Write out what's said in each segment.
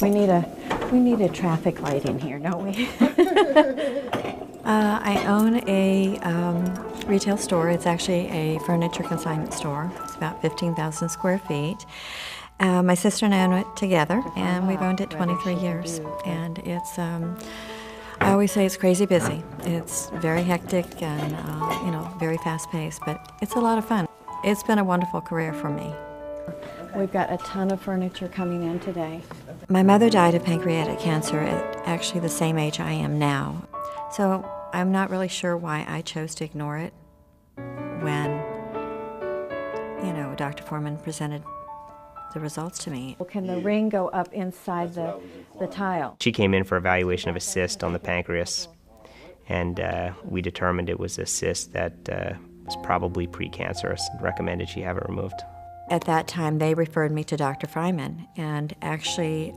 We need a traffic light in here, don't we? I own a retail store. It's actually a furniture consignment store. It's about 15,000 square feet. My sister and I own it together, and we've owned it 23 years. And it's, I always say it's crazy busy. It's very hectic and, very fast-paced, but it's a lot of fun. It's been a wonderful career for me. We've got a ton of furniture coming in today. My mother died of pancreatic cancer at actually the same age I am now. So I'm not really sure why I chose to ignore it when, Dr. Fraiman presented the results to me. Can the ring go up inside the tile? She came in for evaluation of a cyst on the pancreas, and we determined it was a cyst that was probably precancerous and recommended she have it removed. At that time, they referred me to Dr. Fraiman and actually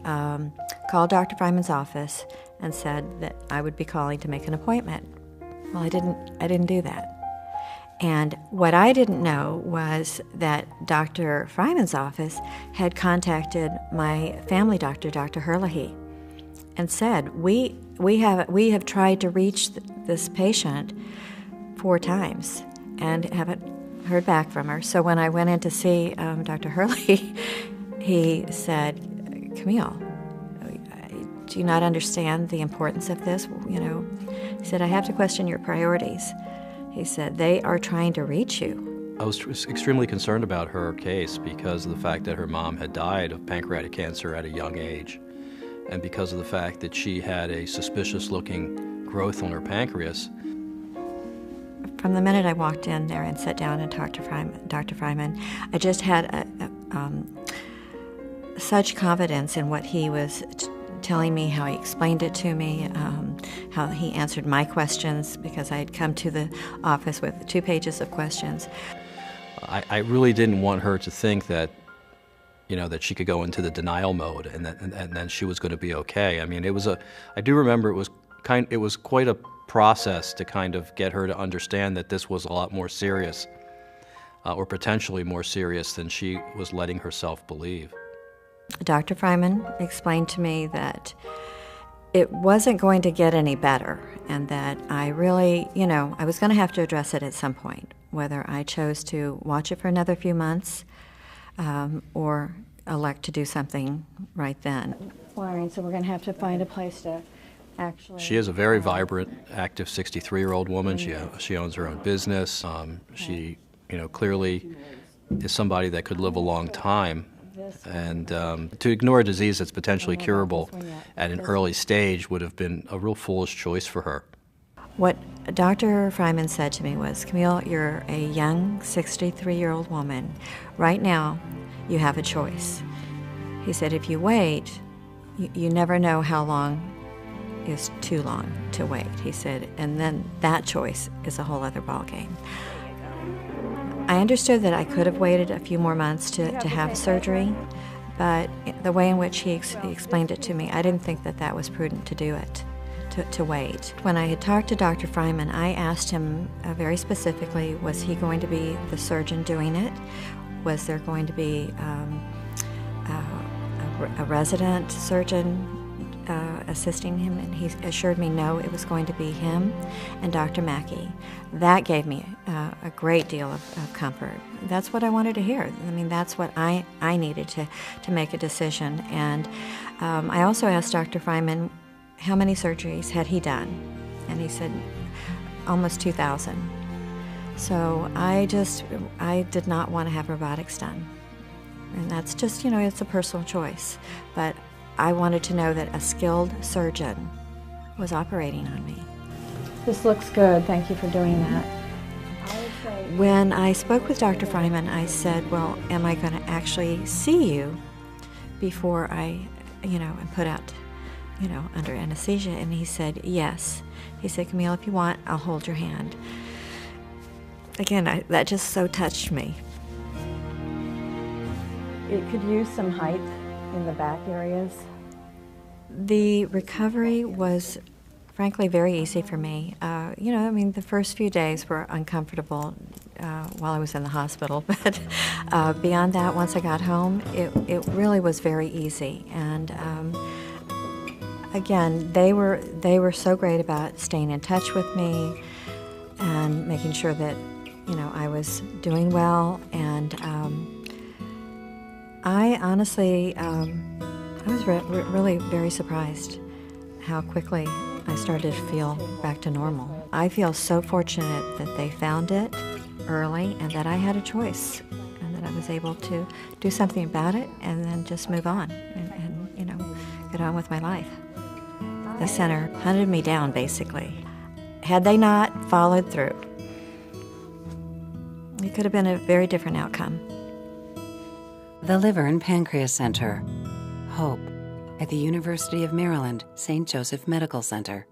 called Dr. Fraiman's office and said that I would be calling to make an appointment. Well, I didn't do that. And what I didn't know was that Dr. Fraiman's office had contacted my family doctor, Dr. Herlihy, and said, we have tried to reach this patient 4 times and haven't heard back from her. So when I went in to see Dr. Herlihy, he said, Camille, do you not understand the importance of this? He said, I have to question your priorities. He said, they are trying to reach you. I was extremely concerned about her case because of the fact that her mom had died of pancreatic cancer at a young age, and because of the fact that she had a suspicious-looking growth on her pancreas. From the minute I walked in there and sat down and talked to Dr. Fraiman, I just had such confidence in what he was telling me, how he explained it to me, how he answered my questions, because I had come to the office with 2 pages of questions. I really didn't want her to think that, that she could go into the denial mode and then she was going to be okay. I mean, I do remember it was quite a process to kind of get her to understand that this was a lot more serious, or potentially more serious than she was letting herself believe. Dr. Fraiman explained to me that it wasn't going to get any better, and that I really, I was going to have to address it at some point, whether I chose to watch it for another few months or elect to do something right then. Wiring, so we're going to have to find a place to actually... She is a very vibrant, active 63-year-old woman. She owns her own business. She, clearly is somebody that could live a long time. And to ignore a disease that's potentially curable at an early stage would have been a real foolish choice for her. What Dr. Fraiman said to me was, Camille, you're a young 63-year-old woman. Right now, you have a choice. He said, if you wait, you never know how long is too long to wait. He said, and then that choice is a whole other ballgame. I understood that I could have waited a few more months to have surgery, but the way in which he explained it to me, I didn't think that that was prudent to do it, to wait. When I had talked to Dr. Fraiman, I asked him very specifically, was he going to be the surgeon doing it? Was there going to be a resident surgeon assisting him? And he assured me no, it was going to be him and Dr. Mackey. That gave me a great deal of comfort. That's what I wanted to hear. I mean, that's what I needed to make a decision. And I also asked Dr. Fraiman how many surgeries had he done, and he said almost 2,000. So I did not want to have robotics done. And that's just, it's a personal choice. But I wanted to know that a skilled surgeon was operating on me. This looks good. Thank you for doing that. When I spoke with Dr. Fraiman, I said, well, am I going to actually see you before I, am put out, under anesthesia? And he said, yes. He said, Camille, if you want, I'll hold your hand. Again, that just so touched me. It could use some height in the back areas. The recovery was, frankly, very easy for me. The first few days were uncomfortable while I was in the hospital, but beyond that, once I got home, it really was very easy. And again, they were so great about staying in touch with me and making sure that, you know, I was doing well. And I honestly, I was really very surprised how quickly I started to feel back to normal. I feel so fortunate that they found it early and that I had a choice and that I was able to do something about it and then just move on and you know, get on with my life. The center hunted me down, basically. Had they not followed through, it could have been a very different outcome. The Liver and Pancreas Center. Hope at the University of Maryland, St. Joseph Medical Center.